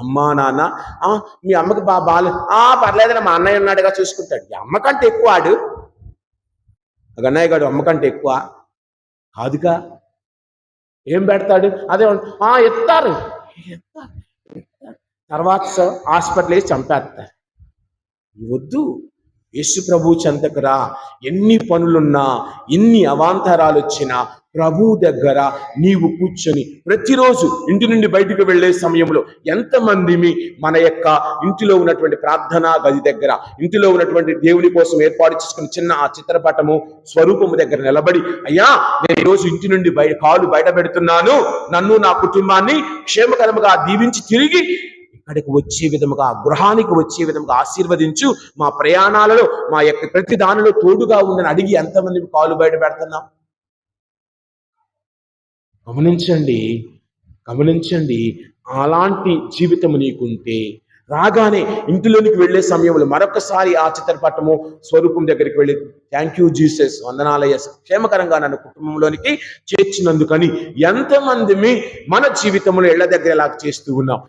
అమ్మా నాన్న మీ అమ్మకి బాగాలేదు, పర్లేదని మా అన్నయ్య ఉన్నాడుగా చూసుకుంటాడు. ఈ అమ్మకంటే ఎక్కువ ఆడు, అన్నయ్య గారు అమ్మకంటే ఎక్కువ కాదుగా. ఏం పెడతాడు? అదే ఎత్తారు, తర్వాత హాస్పిటల్ వేసి చంపేస్తారు. వద్దు, యేసు ప్రభు చెంతకు రా. ఎన్ని పనులున్నా, ఎన్ని అవాంతరాలు వచ్చినా ప్రభు దగ్గర నీవు కూర్చొని ప్రతిరోజు ఇంటి నుండి బయటకు వెళ్లే సమయంలో ఎంతమంది మన యొక్క ఇంటిలో ఉన్నటువంటి ప్రార్థనా గది దగ్గర, ఇంటిలో ఉన్నటువంటి దేవుని కోసం ఏర్పాటు చేసుకుని చిన్న ఆ చిత్రపటము స్వరూపము దగ్గర నిలబడి, అయ్యా నేను ఈరోజు ఇంటి నుండి కాలు బయట పెడుతున్నాను, నన్ను నా కుటుంబాన్ని క్షేమకరముగా దీవించి తిరిగి ఇక్కడికి వచ్చే విధముగా, గృహానికి వచ్చే విధముగా ఆశీర్వదించు, మా ప్రయాణాలలో మా యొక్క ప్రతి దానిలో తోడుగా ఉందని అడిగి ఎంతమంది కాలు బయట పెడుతున్నాం? గమనించండి. అలాంటి జీవితం నీకుంటే రాగానే ఇంటిలోనికి వెళ్లే సమయంలో మరొకసారి ఆ చిత్రపటము స్వరూపం దగ్గరికి వెళ్ళి, థ్యాంక్ యూ జీసస్, వందనాలయ్య, క్షేమకరంగా నన్ను కుటుంబంలోనికి చేర్చినందుకని. ఎంతమంది మన జీవితంలో ఇళ్ల దగ్గర ఇలా చేస్తూ ఉన్నాం.